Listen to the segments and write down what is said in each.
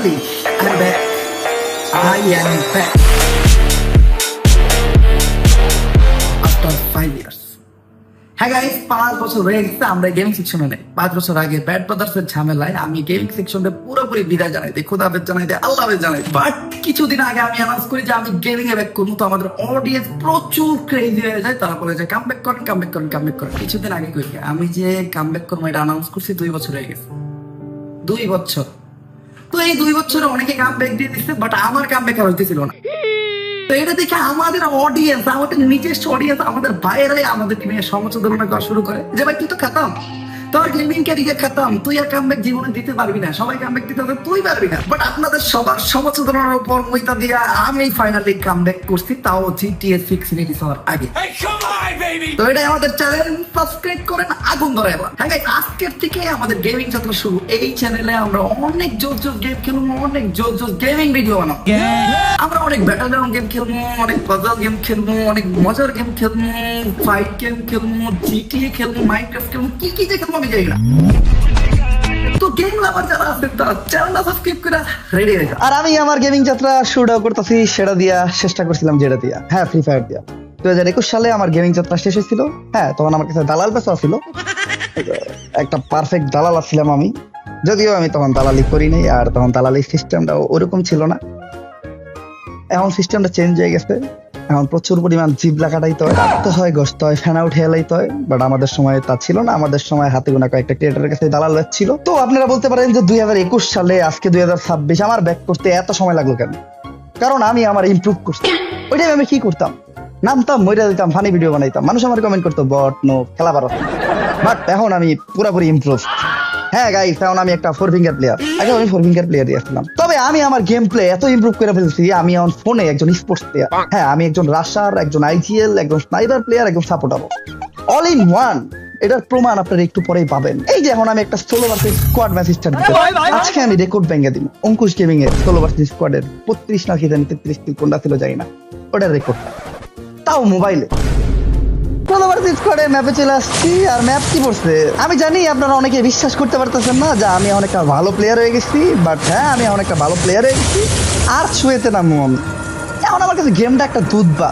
Finally, I'm back. I am back. After 5 years. হ্যাঁ guys, 5 বছর হয়ে গেছে আমরা গেমিং সেকশনে নেই। 5 বছর আগে ব্যাড ব্রাদার্সের ঝামেলায় আমি গেমিং সেকশনে পুরোপুরি বিদায় জানাই দিই, খোদা হাফেজ জানাই দিই, আল্লাহ হাফেজ জানাই দিই। বাট কিছুদিন আগে আমি অ্যানাউন্স করি যে আমি গেমিং এ ব্যাক করবো, তো আমাদের অডিয়েন্স প্রচুর ক্রেজি হয়ে যায়। তারা বলে যে কামব্যাক করেন, কামব্যাক করেন, কামব্যাক করেন। কিছুদিন আগে করি আমি যে কামব্যাক করবো এটা অ্যানাউন্স করছি 2 বছর হয়ে গেছে। 2 বছর। তো এই 2 বছরে অনেকে কামব্যাক দিয়ে দিচ্ছে, বাট আমার কামব্যাক আর হইতেছিল না। তো এটা দেখে আমাদের অডিয়েন্স, আমাদের নিজস্ব অডিয়েন্স, আমাদের বাইরে আমাদেরকে নিয়ে সমালোচনা করা শুরু করে যে ভাই তুই তো খাতাম, তোর গেমিং ক্যারিয়ার খাতাম, তুই আর কামব্যাক জীবনে দিতে পারবি না, সবাই কামব্যাক দিতে হবে, তুই পারবি না। বাট আপনাদের সবার সমালোচনার উপর মইতা দিয়া আমি ফাইনালি কামব্যাক করছি, তাও GTA 6 রিলিজ হওয়ার আগে। তো এটাই আমাদের চ্যানেল, সাবস্ক্রাইব করেন, আগুন ধরে এবার। হ্যাঁ গাইস, আজকের থেকে আমাদের গেমিং যাত্রা শুরু। এই চ্যানেলে আমরা অনেক জোর গেম খেলবো, অনেক জোর গেমিং ভিডিও বানাবো। আমরা অনেক ব্যাটল গ্রাউন্ড গেম খেলবো, অনেক পাজল গেম খেলবো, অনেক মজার গেম খেলবো, ফাইট গেম খেলবো, GTA খেলবো, মাইনক্রাফট খেলবো, কি কি যে খেলবো আমি জানি না। তো গেম লাভার যারা আছেন তারা চ্যানেলটা সাবস্ক্রাইব করে রেডি হয়ে যান। আর আমি আমার গেমিং যাত্রা শুরুটাও করতেছি সেটা দিয়া, চেষ্টা করছিলাম যেটা দিয়া, হ্যাঁ, ফ্রি ফায়ার দিয়া। 2021 সালে আমার গেমিং যাত্রা শেষ হয়েছিল। হ্যাঁ, তখন আমার কাছে দালাল পেশা ছিল, একটা পারফেক্ট দালাল ছিলাম আমি। যদিও আমি তখন দালালি করি নাই, আর তখন দালালি সিস্টেমটা ওরকম ছিল না। এখন সিস্টেমটা চেঞ্জ হয়ে গেছে। এখন প্রচুর পরিমাণ জিবলা কাটাইতে হয়, কাটতে হয়, গসতে হয়, ফ্যান আউট হেলাইতে হয়। বাট আমাদের সময় তা ছিল না। আমাদের সময় হাতে গোনা কয়েকটা ক্রিয়েটরের কাছে দালাল ছিল। তো আপনারা বলতে পারেন যে 2021 সালে আজকে 2026 আমার ব্যাক করতে এত সময় লাগলো কেন? কারণ আমি আমার ইমপ্রুভ করছি। ওইটাই আমি কি করতাম, নামতাম, মইরা দিতাম, ফানি ভিডিও বানাইতাম, মানুষ আমার কমেন্ট করতো বট নো খেলা পারো। বাট এখন আমি পুরোপুরি ইমপ্রুভ। হ্যাঁ গাইস, এখন আমি একটা 4 ফিঙ্গার প্লেয়ার। আগে আমি 4 ফিঙ্গার প্লেয়ারই আসলাম। তবে আমি আমার গেম প্লে এত ইমপ্রুভ করে ফেলছি, আমি এখন ফোনে একজন স্পোর্টস প্লেয়ার। হ্যাঁ, আমি একজন রাশার, একজন IGL, একজন স্নাইপার প্লেয়ার, একজন সাপোর্টার, অল ইন ওয়ান। এটার প্রমাণ আপনারা একটু পরেই পাবেন। এই যে এখন আমি একটা solo versus squad match start দিতে, আজকে আমি রেকর্ড ভেঙে দিব। অঙ্কুশ গেমিং এর সোলো ভার্সেস স্কোয়াডের 32 না কি জানি 33 কিল কোনটা ছিল জানি না, ওটার রেকর্ড, তাও মোবাইলে। ম্যাপে চলে আসছি। আর ম্যাপ কি পড়ছে আমি জানি আপনারা অনেকে বিশ্বাস করতে পারতেছেন না যে আমি অনেক ভালো প্লেয়ার হয়ে গেছি। বাট হ্যাঁ, আমি অনেক ভালো প্লেয়ার হয়ে গেছি। আর ছুঁয়েতে নামবো আমি। এখন আমার কাছে গেমটা একটা দুধ বা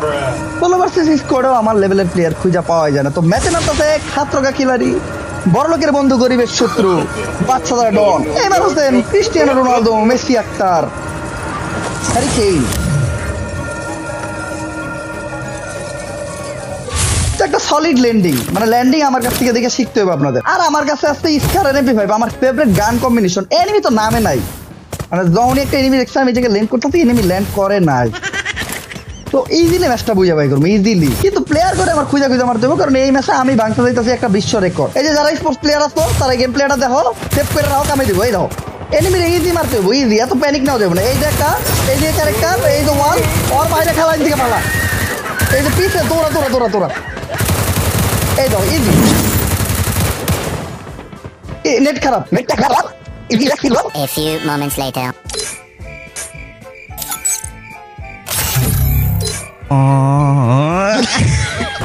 সোলো ভার্সেস স্কোয়াডেও আমার লেভেলের প্লেয়ার খুঁজে পাওয়া যায় না। তো ম্যাচে নামতেছে খাত্রগা খিলাড়ি, বড় লোকের বন্ধু, গরিবের শত্রু, বাচ্চাদার ডন, এবার Hossain, Cristiano Ronaldo, Messi, Akhtar, Harry Kane. একটা সলিড ল্যান্ডিং, মানে ল্যান্ডিং আমার কাছ থেকে দেখে শিখতে হবে আপনাদের। আর আমার কাছে আসছে স্কার MP5, আমার ফেভারিট গান কম্বিনেশন। এনিমি তো নামে নাই, মানে যখনই একটা এনিমি দেখছে আমি এটাকে ল্যান্ড করতেছি, এনিমি ল্যান্ড করে নাই। তো ইজিলি ম্যাচটা বুঝা বাই করবো ইজিলি, কিন্তু প্লেয়ার করে আমার খুঁজা মারতে হবে। কারণ এই ম্যাচে আমি ভাঙতে যাইতেছি একটা বিশ্ব রেকর্ড। এই যে যারা স্পোর্টস প্লেয়ার আসতো তারা গেম প্লেয়ারটা দেখো, সেভ করে রাখো, কামে দিব। এই দেখো এনিমির ইজি মারতে হবে, ইজি, এত প্যানিক নাও যাবে না। এই যে একটা, এই যে ক্যারেক্টার, এই যে ওয়াল, ওর বাইরে খেলার দিকে পালা, এই যে পিছে দৌড়া দৌড়া দৌড়া দৌড়া, এই দাও ইজি। নেট খারাপ, নেটটা খারাপ। A few moments later.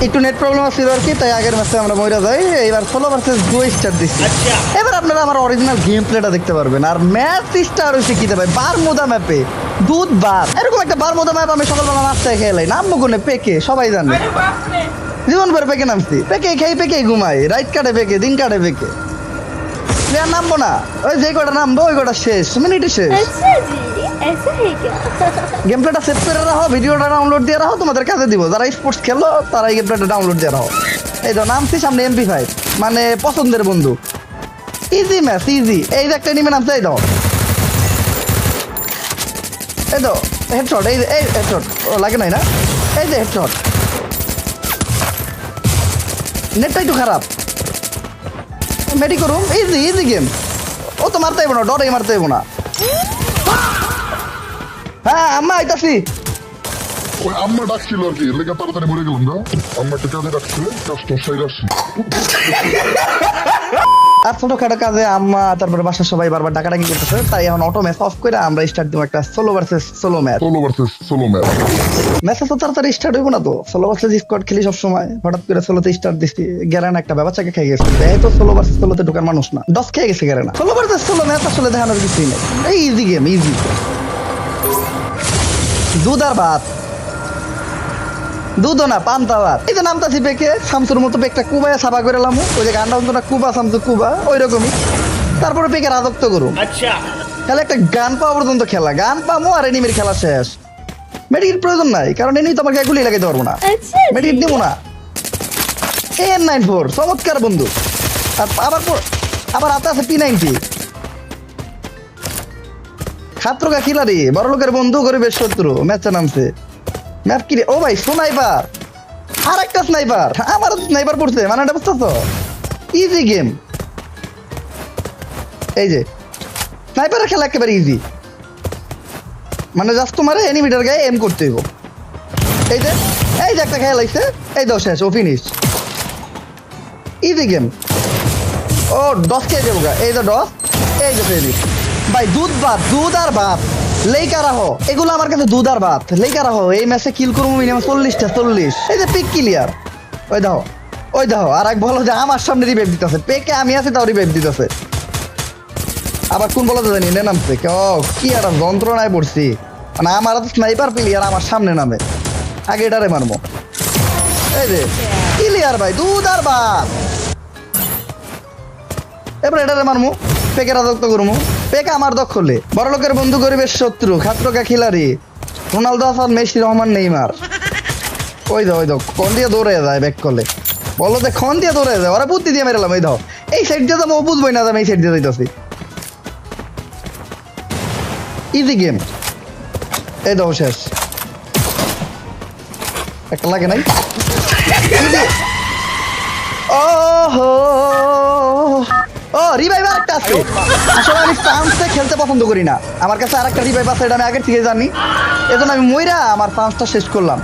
একটু নেট প্রবলেম আছে আর কি, তাই আগের ম্যাচে আমরা মইরা যাই। এবার সোলো ভার্সেস ডুও স্টার্ট দিচ্ছি। এবার আপনারা আমার অরিজিনাল গেম প্লেটা দেখতে পারবেন। আর ম্যাচ স্টার হইছে কি ভাই, বারমুদা ম্যাপে, দুধ বার, এরকম একটা বারমুদা ম্যাপ আমি সকালবেলা নাস্তায় খেলাই। নামবো কোনে? পেকে, সবাই জানে, জীবন ভর পেকে নামছি। পেকে খেয়ে পেকে ঘুমাই, রাইট কাটে পেকে, দিন কাটে পেকে। প্লেয়ার নামবো না, ওই যে কটা নামবো ওই কটা শেষ, মিনিটে শেষ। ऐसा है क्या? গেম প্লেটা সেভ করে রাখো, ভিডিওটা ডাউনলোড দিয়ে রাখো, তোমাদের কাছে দিব। যারা স্পোর্টস খেলো তারা এই গেম প্লেটা ডাউনলোড দিয়ে রাখো। এই তো নামছি সামনে MP5, মানে পছন্দের বন্ধু। Easy match, easy. এই যে একটা এনিমি নামছে, এই দাও, এই তো হেডশট, এই হেডশট, ও লাগে নাই না, এই যে হেডশট। নেটটা একটু খারাপ, মেডি করুন, ইজি ইজি গেম। ও তো মারতে হইব না, ডরে মারতে হইব না। হ্যাঁ আম্মা আইতাছি। ওই আম্মা ডাকছিল আর কি, লেগে তাড়াতাড়ি মরে গেলাম না। আম্মা একটা কাজে ডাকছে, কাজটা সাইড আসছি। আর ছোটখাটো কাজে আম্মা তারপরে বাসার সবাই বারবার ডাকাডাকি করতেছে, তাই এখন অটো ম্যাচ অফ করে আমরা স্টার্ট দিব একটা solo versus solo match. Solo versus solo match. ম্যাচে তো তাড়াতাড়ি স্টার্ট হইব না তো, সোলো ভার্সেস স্কোয়াড খেলি সবসময়, হঠাৎ করে সোলোতে স্টার্ট দিচ্ছি, গ্যারেনা একটা ব্যবচাকে খেয়ে গেছে। এই তো সোলো ভার্সেস সোলোতে ঢোকার মানুষ না, ডস খেয়ে গেছে Garena. Solo versus solo match আসলে দেখানোর কিছুই নেই, এই ইজি গেম, ইজি। দুধ আর ভাত, দুধও না পান্তা ভাত। এই যে নামতাছি পেকে, শামসুর মতো পেকটা কুবায় সাফা করে লামু, ওই যে গানটা হতো না কুবা শামসু কুবা, ওই রকমই। তারপরে পেকে রাজত্ব করুম। তাহলে একটা গান পাওয়া পর্যন্ত খেলা, গান পামো আর এনিমির খেলা শেষ। মেডিকেট প্রয়োজন নাই, কারণ এনি তো আমার গায়ে গুলি লাগাইতে পারবো না, अच्छा মেডিকেট দিব না। AN94 চমৎকার বন্ধু। আর আবার হাতে আছে P90 খাত্রকা খিলাড়ি, বড় লোকের বন্ধু, গরিবের শত্রু। ম্যাচে নামছে, ম্যাপ কি রে? ও ভাই স্নাইপার, আর একটা স্নাইপার, আমার স্নাইপার পড়ছে, মানে এটা বুঝতেছো? Easy game. এই যে স্নাইপারের খেলা একেবারে ইজি, মানে জাস্ট তোমার এনিমিটার গায়ে এম করতে হইব। এই যে একটা খেলা লাগছে, এই দাও শেষ, ও ফিনিশ। Easy game. ও ডস খেয়ে যাবো গা, এই যে ডস, এই যে ফিনিশ। ভাই দুধ ভাত, দুধ আর ভাত, লেইকা রাখো এগুলো আমার কাছে, দুধ আর ভাত লেইকা রাখো। এই ম্যাচে কিল করবো মিনিমাম 40টা 40। এই যে পিক ক্লিয়ার, ওই দাও ওই দাও। আর এক বলো যে আমার সামনে রিভাইভ দিতেছে, পেকে আমি আছি তাও রিভাইভ দিতেছে। আবার কোন বলা জানি নে নামছে, কি আর যন্ত্রণায় পড়ছি, মানে আমার তো স্নাইপার প্লেয়ার আমার সামনে নামে, আগে এটারে মারবো। এই যে ক্লিয়ার ভাই, দুধ আর ভাত। এবার এটারে মারমু, পেকে রাজত্ব করমু। পেকে আমার দখলে, বড় লোকের বন্ধু, গরিবের শত্রু, খাত্রকা খিলাড়ি, Ronaldo, Hasan, Messi, Rahman, Neymar. ওই দাও কোন দিয়ে দৌড়ে যায় ব্যাক করলে, বলো যে খন দিয়ে দৌড়ে যায়, ওরা বুদ্ধি দিয়ে মেরেলাম। এই দাও, এই সাইড দিয়ে যাবো, বুঝবোই না আমি এই সাইড দিয়ে যাইতেছি। Easy game. এই দাও শেষ, একটা লাগে নাই। ও রিভাইভ আরেকটা আছে। আসলে আমি ফ্রান্সে খেলতে পছন্দ করি না, আমার কাছে আরেকটা রিভাইভ আছে, এটা আমি আগের থেকে জানি, এজন্য আমি মইরা আমার ফ্রান্সটা শেষ করলাম।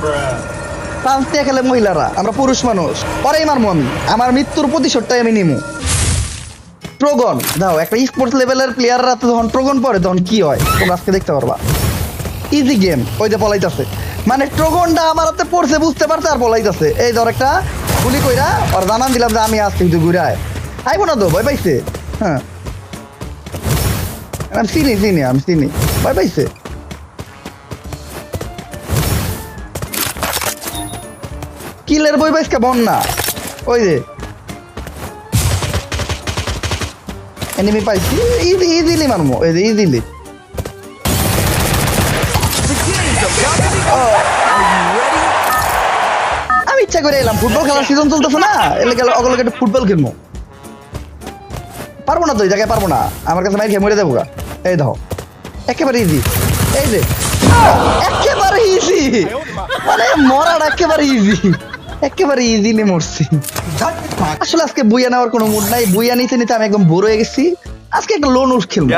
ফ্রান্স দিয়ে খেলে মহিলারা, আমরা পুরুষ মানুষ, পরেই মারমু আমি, আমার মৃত্যুর প্রতিশোধটাই আমি নিমু। ট্রোগন দাও, একটা স্পোর্টস লেভেলের প্লেয়াররা যখন ট্রোগন পরে তখন কি হয় তোমরা আজকে দেখতে পারবা। Easy game. ওই যে পলাইতেছে, মানে ট্রোগনটা আমার হাতে পড়ছে, বুঝতে পারছে আর পলাইতেছে। এই ধর একটা গুলি কইরা আর জানান দিলাম যে আমি আসছি, কিন্তু ঘুরে আইবো না তো, ভয় পাইছে। হ্যাঁ আমি চিনি ভয় পাইছে। কিলের বই পাইছে বন্যা। ওই যে এনিমি পাইছি, ইজিলি মারমো, এই যে ইজিলি। আমি ইচ্ছা করে এলাম, ফুটবল খেলার সিজন চলতেছে না, এলে গেল অগলকে একটু ফুটবল খেলবো। পারবো না তো, এই জায়গায় পারবো না, আমার কাছে মাইর খেয়ে মরে যাবো গা। এই দেখো একেবারে ইজি, এই যে একেবারে ইজি, মানে মরার একেবারে ইজি, একেবারে ইজিলি মরছি। আসলে আজকে বুইয়া নেওয়ার কোনো মুড নাই, বুইয়া নিতে আমি একদম বোর হয়ে গেছি। আজকে একটা লোন উল্ফ খেলবো।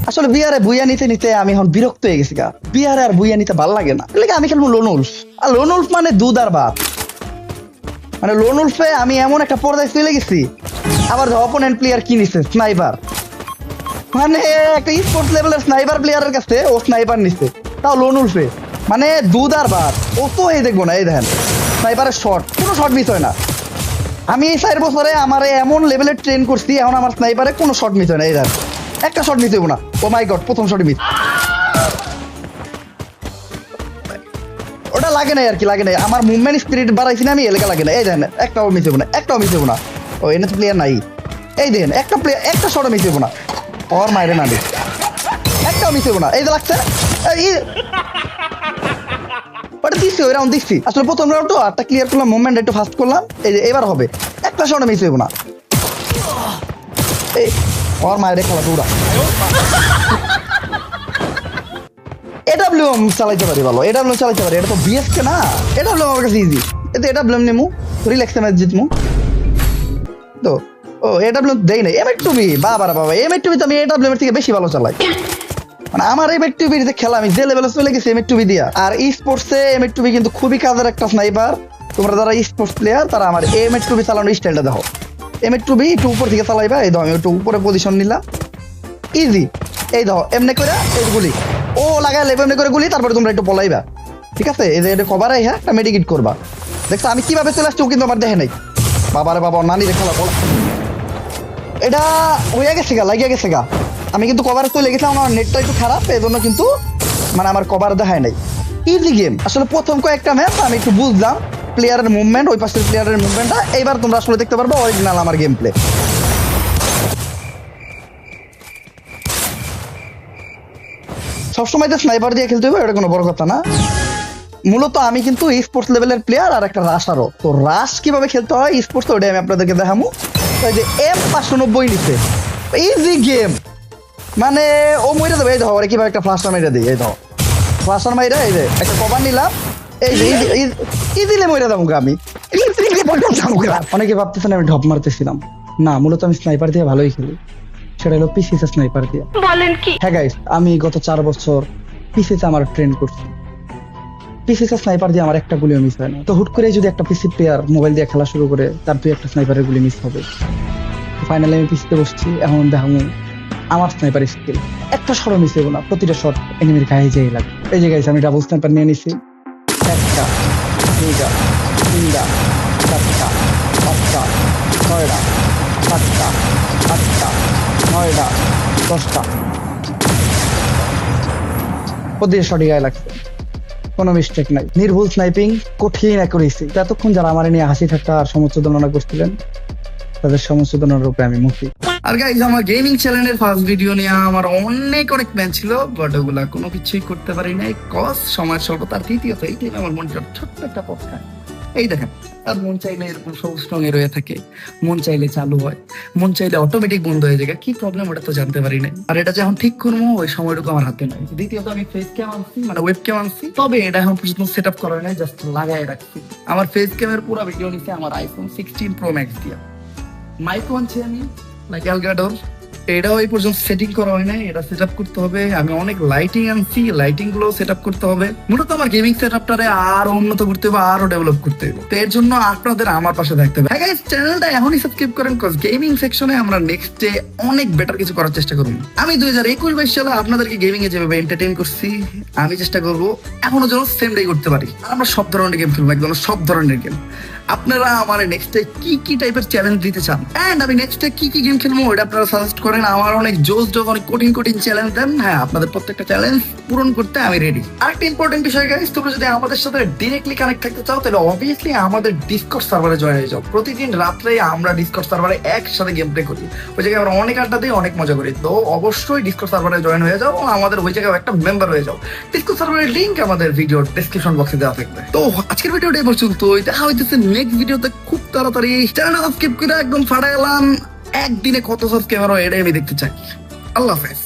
আসলে বিয়ারে বুইয়া নিতে আমি এখন বিরক্ত হয়ে গেছি গা, বিয়ারে আর বুইয়া নিতে ভালো লাগে না, আমি খেলবো লোন উল্ফ। আর লোন উল্ফ মানে দুধ আর ভাত, মানে লোন উল্ফে আমি এমন একটা পর্যায়ে চলে গেছি। আবার অপোনেন্ট প্লেয়ার কি নিচ্ছে, স্নাইপার, মানে একটা স্পোর্টস লেভেলের স্নাইপার প্লেয়ারের কাছে ও স্নাইপার নিচ্ছে, তাও লোন উল্ফে, মানে দুধ আর ভাত। ও তো এই দেখবো না, এই দেখেন স্নাইপারের শট, কোনো শট মিস হয় না। আমি এই 4 বছরে আমার এমন লেভেলের ট্রেন করছি, এখন আমার স্নাইপারে কোনো শট মিস হয় না। এই দেখেন একটা শট মিস হইব না। ও মাই গড, প্রথম শটে মিস। ওটা লাগে নাই আর কি, লাগে নাই, আমার মুভমেন্ট স্পিরিট বাড়াইছি না আমি, এলাকা লাগে না। এই দেখেন একটাও মিস হইব না, একটাও মিস হইব না। ও এনে তো প্লেয়ার নাই, এই দেখেন একটা প্লেয়ার, একটা শটও মিস হইব না, ওর মাইরে না একটাও মিস হইব না। এই যে লাগছে, ওটা দিচ্ছি, ওই রাউন্ড দিচ্ছি। আসলে প্রথম রাউন্ড আটটা ক্লিয়ার করলাম, মুভমেন্ট একটু ফাস্ট করলাম। এই যে এবার হবে, একটা শটও মিস হইব না। এই ওর মায়ের খেলা পুরা এডাব্লিউএম চালাইতে পারি, ভালো এডাব্লিউএম চালাইতে পারি। এটা তো বিএসকে না, এডাব্লিউএম আমার কাছে ইজি। এতে এডাব্লিউএম নেমু, রিল্যাক্সে ম্যাচ জিতমু তো। ও এডাব্লিউএম দেই নাই, এমএ টুবি বাবা, এমএ টুবি তো আমি এডাব্লিউএম এর থেকে বেশি ভালো চালাই। মানে আমার M8 যে খেলা আমি যে লেভেলে চলে গেছি M8 দিয়া। আর স্পোর্টসে M8 কিন্তু খুবই কাজের একটা স্নাইপার। তোমরা যারা স্পোর্টস প্লেয়ার তারা আমার M8 চালানোর স্টাইলটা দেখো। M8 একটু উপর থেকে চালাইবা, এই দেখো আমি একটু উপরে পজিশন নিলাম, ইজি। এই দেখো এমনি করে এই গুলি ও লাগাই লেবে এমনি করে গুলি, তারপরে তোমরা একটু পলাইবা, ঠিক আছে? এই যে এটা কভার হ্যাঁ একটা মেডিকেট করবা। দেখছো আমি কিভাবে চলে আসছি ও কিন্তু আমার দেখে নাই। বাবারে বাবা নানি রে খেলা বলা, এটা হয়ে গেছে গা, লাগিয়ে গেছে গা। আমি কিন্তু কভারে চলে গেছিলাম, আমার নেটটা একটু খারাপ, এই জন্য কিন্তু মানে আমার কভার দেখায় নাই। ইজি গেম আসলে। প্রথম কয়েকটা ম্যাচ আমি একটু বুঝলাম প্লেয়ারের মুভমেন্ট, ওই পাশের প্লেয়ারের মুভমেন্টটা। এইবার তোমরা আসলে দেখতে পারবে অরিজিনাল আমার গেম প্লে। সবসময় তো স্নাইপার দিয়ে খেলতে হবে এটা কোনো বড় কথা না। মূলত আমি কিন্তু স্পোর্টস লেভেলের প্লেয়ার আর একটা রাশারও। তো রাশ কিভাবে খেলতে হয় স্পোর্টস, ওটাই আমি আপনাদেরকে দেখাবো। এই যে M590 নিচ্ছে, ইজি গেম। মানে ও মরে যাবে। এই দেখো ওরা কিভাবে একটা ফ্লাশার মাইরা দিই, এই দেখো ফ্লাশার মাইরা, এই যে একটা কভার নিলাম, এই যে ইজিলি মরে যাবো আমি। অনেকে ভাবতেছেন আমি ঢপ মারতেছিলাম, না মূলত আমি স্নাইপার দিয়ে ভালোই খেলি, সেটা হলো পিসিতে স্নাইপার দিয়ে। বলেন কি? হ্যাঁ গাইস, আমি গত 4 বছর পিসিতে আমার ট্রেন করছি। পিসিতে স্নাইপার দিয়ে আমার একটা গুলিও মিস হয় না। তো হুট করে যদি একটা পিসি প্লেয়ার মোবাইল দিয়ে খেলা শুরু করে, তার 2-1টা স্নাইপারের গুলি মিস হবে। ফাইনালি আমি পিসিতে বসছি, এখন দেখাবো আমার স্নাইপার স্কিল। একটা শট মিস হইব না, প্রতিটা শট এনিমির গায়ে যেই লাগবে। এই যে গাইস আমি ডাবল স্নাইপার নিয়ে নিছি, 1টা 2টা 3টা 4টা 5টা 6টা 7টা 8টা 9টা 10টা, প্রতিটা শটই গায়ে লাগছে, কোনো মিস্টেক নাই। নির্ভুল স্নাইপিং, কঠিন অ্যাকুরেসি। এতক্ষণ যারা আমার নিয়ে হাসি ঠাট্টা আর সমুচ্চদনা করছিলেন, তাদের সমুচ্চদনার রূপে আমি মুক্তি। আর গাইজ আমার গেমিং চ্যানেলের ফার্স্ট ভিডিও নিয়ে আমার অনেক প্ল্যান ছিল, বাট ওগুলা কোনো কিছুই করতে পারি নাই, কজ সময়ের স্বল্পতা। আর দ্বিতীয়ত এই টাইমে আমার মনটা ছোট্ট একটা পথ। এই দেখেন, আর মন চাইলে এরকম সবুজ রঙে রয়ে থাকে, মন চাইলে চালু হয়, মন চাইলে অটোমেটিক বন্ধ হয়ে যায়। কি প্রবলেম ওটা তো জানতে পারি নাই। আর এটা যখন ঠিক করবো ওই সময়টুকু আমার হাতে নাই। দ্বিতীয়ত আমি ফেস ক্যাম আনছি, মানে ওয়েব ক্যাম আনছি, তবে এটা এখন পর্যন্ত সেট আপ করা নাই, জাস্ট লাগাই রাখছি। আমার ফেস ক্যামের পুরো ভিডিও নিচ্ছে আমার iPhone 16 Pro Max দিয়া। মাইক্রো আনছি আমি, লাইক এলগাডোর, এটাও এই পর্যন্ত সেটিং করা হয় নাই, এটা সেট আপ করতে হবে। আমি অনেক লাইটিং আনছি, লাইটিং গুলো সেট আপ করতে হবে। মূলত আমার গেমিং সেট আপটারে আরো উন্নত করতে হবে, আরো ডেভেলপ করতে হবে। তো এর জন্য আপনাদের আমার পাশে থাকতে হবে। হ্যাঁ গাইস, চ্যানেলটা এখনই সাবস্ক্রাইব করেন, কজ গেমিং সেকশনে আমরা নেক্সট ডে অনেক বেটার কিছু করার চেষ্টা করব। আমি 2021-22 সালে আপনাদেরকে গেমিং এ যেভাবে এন্টারটেইন করছি, আমি চেষ্টা করবো এখনো যেন সেম ডে করতে পারি। আর আমরা সব ধরনের গেম খেলবো, একদম সব ধরনের গেম। আপনারা আমার নেক্সট ডে কি টাইপের চ্যালেঞ্জ দিতে চান, এন্ড আমি নেক্সট ডে কি গেম খেলবো এটা আপনারা সাজেস্ট করেন। আমার অনেক জোস অনেক কঠিন চ্যালেঞ্জ দেন। হ্যাঁ, আপনাদের প্রত্যেকটা চ্যালেঞ্জ পূরণ করতে আমি রেডি। আরেকটা ইম্পর্টেন্ট বিষয় গাইস, তোমরা যদি আমাদের সাথে ডিরেক্টলি কানেক্ট থাকতে চাও, তাহলে অবভিয়াসলি আমাদের ডিসকর্ড সার্ভারে জয়েন হয়ে যাও। প্রতিদিন রাত্রে আমরা ডিসকর্ড সার্ভারে একসাথে গেম প্লে করি, ওই জায়গায় আমরা অনেক আড্ডা দিই, অনেক মজা করি। তো অবশ্যই ডিসকর্ড সার্ভারে জয়েন হয়ে যাও, আমাদের ওই জায়গায় একটা মেম্বার হয়ে যাও। ডিসকর্ড সার্ভারের লিংক আমাদের ভিডিওর ডেসক্রিপশন বক্সে দেওয়া থাকবে। তো আজকের ভিডিওটা এই পর্যন্তই, দেখা হইতেছে নেক্সট ভিডিওতে খুব তাড়াতাড়ি। চ্যানেলটা সাবস্ক্রাইব করে একদম ফাটাইলাম, একদিনে কত সাবস্ক্রাইবার হয় এটাই আমি দেখতে চাই। আল্লাহ হাফেজ।